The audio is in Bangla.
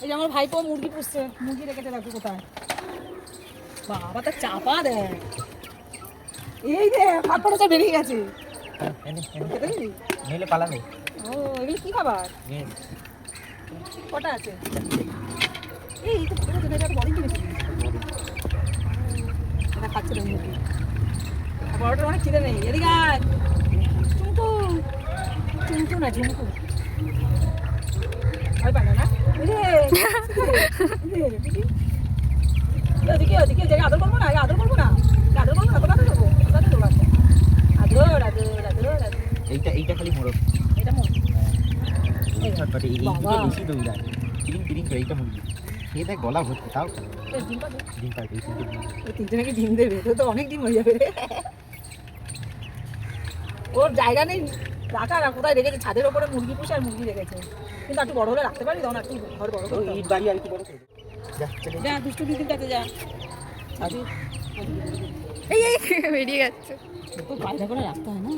এই যে আমার ভাইপো মুরগি পুষছে, মুরগি রেখেছে দেখো কোথায়। বাবা তার চাপা দেয়, এই রে হাত পড়েছে বেরিয়ে গেছে। মেলে পালাবে। ও এগুলো কি খাবার? কটা আছে? এই তো ছোট ছোট, এটা তো বড়ই কিনেছি। এটা খাচ্ছে না মুরগি। বড়টার অনেক খিদে নেই, এদিকে আয়। চুমকু চুমকু না ঝুমকু, ভয় পায় না? ওই যে ওদিকে ওদিকে জায়গা আদর করবো না, আদর করবো না, আদর করবো না, কোথাতে দেবো, কোথাতে দেবো? আদর আদর আদর আদর। এইটা খালি মোরগ। এটা মোট ছটপটে বাবা। এইটা বেশি দৌড় যায়, পিরিং পিরিং করে। এইটা মুরগি খেয়ে দেখ, গলা ভর্তি, তাও খাবে। ডিম পাবে, ডিম পাড়বে, এই তিনটে ডিম। ওই তিনটে নাকি ডিম দেবে, তো তো অনেক ডিম হয়ে যাবে। ওর জায়গা নেই রাখার, আর কোথায় রেখেছে? ছাদের ওপরে মুরগি পুষে আর মুরগি রেখেছে, কিন্তু একটু বড় হলে রাখতে পারি, তখন একটু ঘর বড় ওই করতে হবে। ইট বাড়ি আর একটু বড় করে দে। যা চলে যা দুষ্টু দিদির কাছে যা। আজ এই বেরিয়ে যাচ্ছে। তো পায়রা করে রাখতে হয় না।